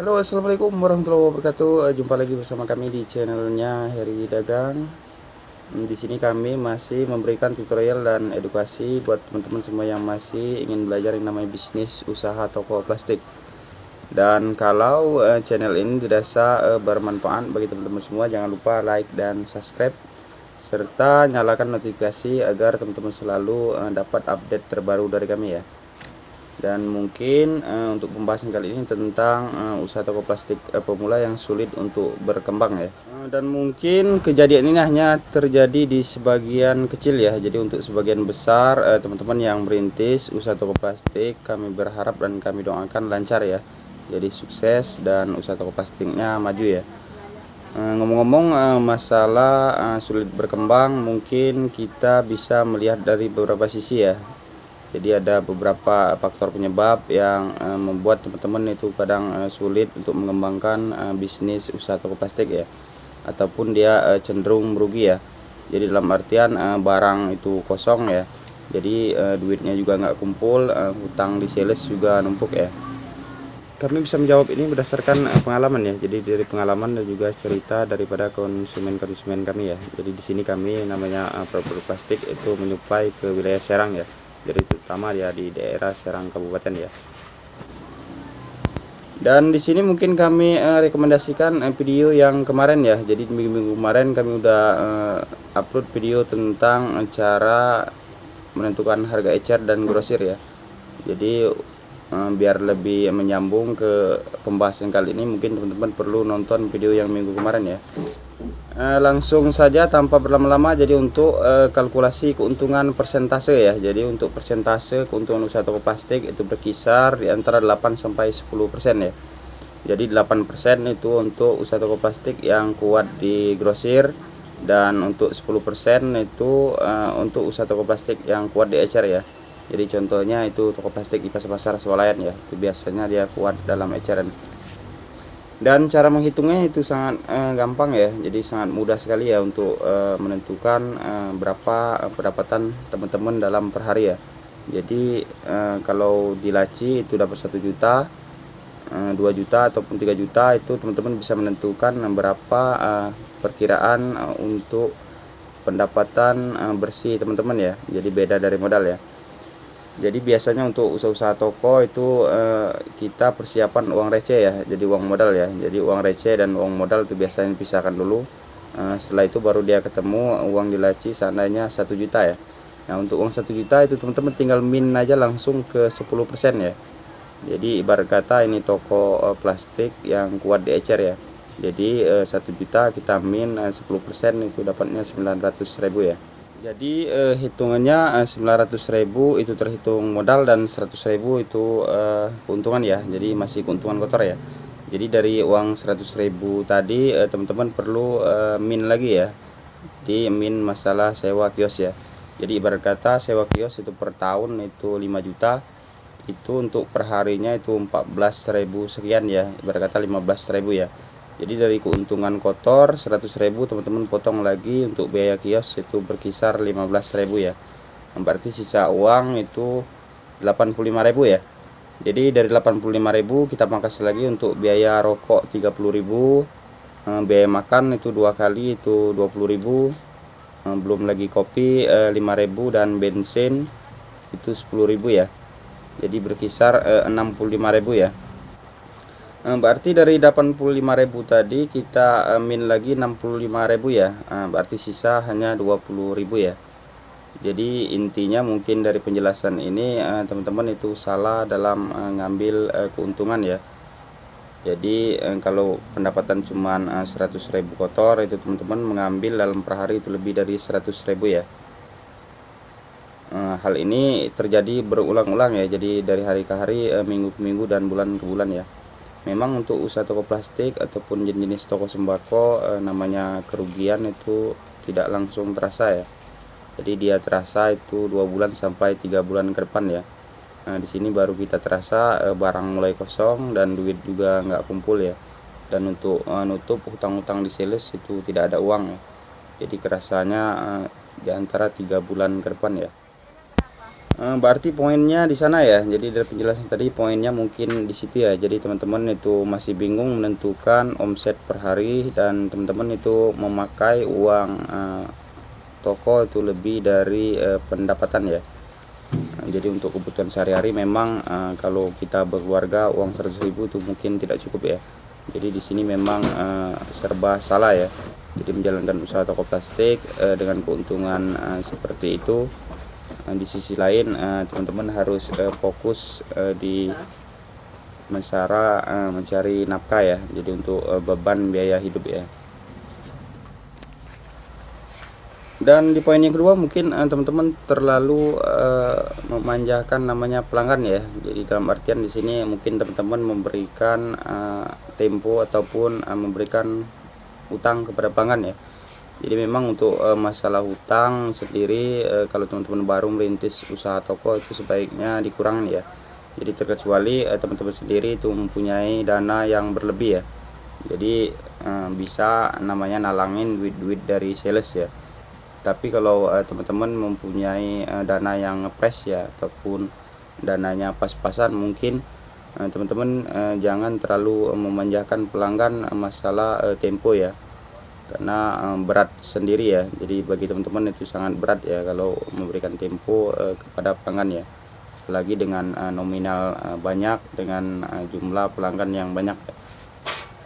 Halo, assalamualaikum warahmatullahi wabarakatuh. Jumpa lagi bersama kami di channelnya Heri Dagang. Di sini kami masih memberikan tutorial dan edukasi buat teman-teman semua yang masih ingin belajar yang namanya bisnis usaha toko plastik. Dan kalau channel ini dirasa bermanfaat bagi teman-teman semua, jangan lupa like dan subscribe serta nyalakan notifikasi agar teman-teman selalu dapat update terbaru dari kami ya. Dan mungkin untuk pembahasan kali ini tentang usaha toko plastik pemula yang sulit untuk berkembang ya. Dan mungkin kejadian ini hanya terjadi di sebagian kecil ya. Jadi untuk sebagian besar teman-teman yang merintis usaha toko plastik, kami berharap dan kami doakan lancar ya. Jadi sukses dan usaha toko plastiknya maju ya. Ngomong-ngomong masalah sulit berkembang, mungkin kita bisa melihat dari beberapa sisi ya. Jadi ada beberapa faktor penyebab yang membuat teman-teman itu kadang sulit untuk mengembangkan bisnis usaha toko plastik ya, ataupun dia cenderung merugi ya. Jadi dalam artian barang itu kosong ya, jadi duitnya juga nggak kumpul, hutang di sales juga numpuk ya. Kami bisa menjawab ini berdasarkan pengalaman ya. Jadi dari pengalaman dan juga cerita daripada konsumen-konsumen kami ya. Jadi di sini kami namanya produk plastik itu menyuplai ke wilayah Serang ya. Jadi terutama ya di daerah Serang Kabupaten ya. Dan di sini mungkin kami rekomendasikan video yang kemarin ya. Jadi minggu-minggu kemarin kami udah upload video tentang cara menentukan harga ecer dan grosir ya. Jadi biar lebih menyambung ke pembahasan kali ini, mungkin teman-teman perlu nonton video yang minggu kemarin ya. Langsung saja tanpa berlama-lama, jadi untuk kalkulasi keuntungan persentase ya. Jadi untuk persentase keuntungan usaha toko plastik itu berkisar di antara 8 sampai 10% ya. Jadi 8% itu untuk usaha toko plastik yang kuat di grosir, dan untuk 10% itu untuk usaha toko plastik yang kuat di ecer ya. Jadi contohnya itu toko plastik di pasar-pasar swalayan ya, itu biasanya dia kuat dalam eceran. Dan cara menghitungnya itu sangat gampang ya, jadi sangat mudah sekali ya untuk menentukan berapa pendapatan teman-teman dalam per hari ya. Jadi kalau di laci itu dapat 1 juta, 2 juta ataupun 3 juta, itu teman-teman bisa menentukan berapa perkiraan untuk pendapatan bersih teman-teman ya. Jadi beda dari modal ya. Jadi biasanya untuk usaha-usaha toko itu kita persiapan uang receh ya, jadi uang modal ya. Jadi uang receh dan uang modal itu biasanya dipisahkan dulu. Setelah itu baru dia ketemu uang di laci seandainya 1 juta ya. Nah untuk uang 1 juta itu teman-teman tinggal min aja langsung ke 10% ya. Jadi ibarat kata ini toko plastik yang kuat di ecer ya. Jadi 1 juta kita min 10% itu dapatnya 900.000 ya. Jadi hitungannya 900.000 itu terhitung modal dan 100.000 itu keuntungan ya. Jadi masih keuntungan kotor ya. Jadi dari uang 100.000 tadi teman-teman perlu min lagi ya. Di min masalah sewa kios ya. Jadi ibarat kata sewa kios itu per tahun itu 5 juta. Itu untuk perharinya itu 14.000 sekian ya. Ibarat kata 15.000 ya. Jadi dari keuntungan kotor 100.000 teman-teman potong lagi untuk biaya kios itu berkisar 15.000 ya. Berarti sisa uang itu 85.000 ya. Jadi dari 85.000 kita pangkas lagi untuk biaya rokok 30.000, biaya makan itu 2 kali itu 20.000, belum lagi kopi 5.000 dan bensin itu 10.000 ya. Jadi berkisar 65.000 ya. Berarti dari 85.000 tadi kita min lagi 65.000 ya. Berarti sisa hanya 20.000 ya. Jadi intinya mungkin dari penjelasan ini teman-teman itu salah dalam ngambil keuntungan ya. Jadi kalau pendapatan cuma 100.000 kotor, itu teman-teman mengambil dalam per hari itu lebih dari 100.000 ya. Hal ini terjadi berulang-ulang ya. Jadi dari hari ke hari, minggu ke minggu, dan bulan ke bulan ya. Memang untuk usaha toko plastik ataupun jenis toko sembako namanya kerugian itu tidak langsung terasa ya. Jadi dia terasa itu 2 bulan sampai 3 bulan ke depan ya. Nah di sini baru kita terasa barang mulai kosong dan duit juga nggak kumpul ya. Dan untuk nutup hutang-hutang di sales itu tidak ada uang ya. Jadi kerasanya di antara 3 bulan ke depan ya. Berarti poinnya di sana ya. Jadi dari penjelasan tadi poinnya mungkin di situ ya. Jadi teman-teman itu masih bingung menentukan omset per hari dan teman-teman itu memakai uang toko itu lebih dari pendapatan ya. Jadi untuk kebutuhan sehari-hari memang kalau kita berkeluarga uang 100.000 itu mungkin tidak cukup ya. Jadi di sini memang serba salah ya. Jadi menjalankan usaha toko plastik dengan keuntungan seperti itu. Di sisi lain teman-teman harus fokus di mencari nafkah ya. Jadi untuk beban biaya hidup ya. Dan di poin yang kedua mungkin teman-teman terlalu memanjakan namanya pelanggan ya. Jadi dalam artian di sini mungkin teman-teman memberikan tempo ataupun memberikan utang kepada pelanggan ya. Jadi memang untuk masalah hutang sendiri kalau teman-teman baru merintis usaha toko itu sebaiknya dikurangin ya. Jadi terkecuali teman-teman sendiri itu mempunyai dana yang berlebih ya. Jadi bisa namanya nalangin duit-duit dari sales ya. Tapi kalau teman-teman mempunyai dana yang ngepres ya ataupun dananya pas-pasan, mungkin teman-teman jangan terlalu memanjakan pelanggan masalah tempo ya, karena berat sendiri ya. Jadi bagi teman-teman itu sangat berat ya kalau memberikan tempo kepada pelanggan ya, apalagi dengan nominal banyak, dengan jumlah pelanggan yang banyak ya.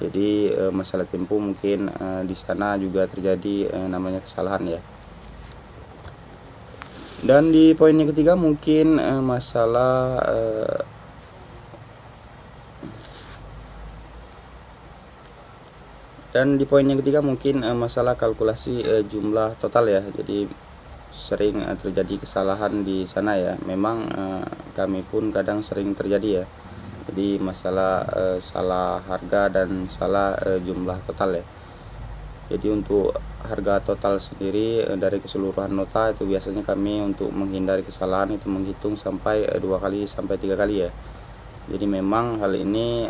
Jadi masalah tempo mungkin di sana juga terjadi namanya kesalahan ya. Dan di poin yang ketiga mungkin masalah masalah kalkulasi jumlah total ya. Jadi sering terjadi kesalahan di sana ya. Memang kami pun kadang sering terjadi ya. Jadi masalah salah harga dan salah jumlah total ya. Jadi untuk harga total sendiri dari keseluruhan nota itu biasanya kami untuk menghindari kesalahan itu menghitung sampai 2 kali sampai 3 kali ya. Jadi memang hal ini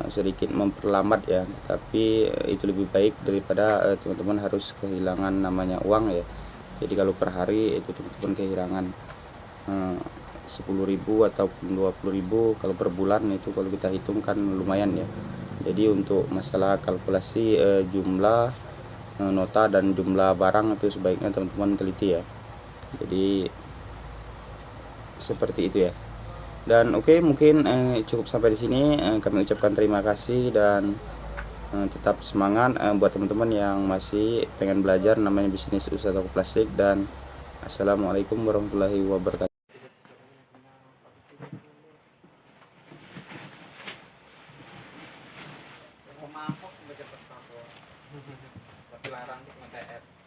sedikit memperlambat ya, tapi itu lebih baik daripada teman-teman harus kehilangan namanya uang ya. Jadi kalau per hari itu teman-teman kehilangan 10.000 ataupun 20.000, kalau per bulan itu kalau kita hitung kan lumayan ya. Jadi untuk masalah kalkulasi jumlah nota dan jumlah barang itu sebaiknya teman-teman teliti ya. Jadi seperti itu ya. Dan oke, mungkin cukup sampai di sini. Kami ucapkan terima kasih dan tetap semangat buat teman-teman yang masih pengen belajar namanya bisnis usaha toko plastik. Dan assalamualaikum warahmatullahi wabarakatuh. Mau mampus baca pertama. Tapi larang di TF.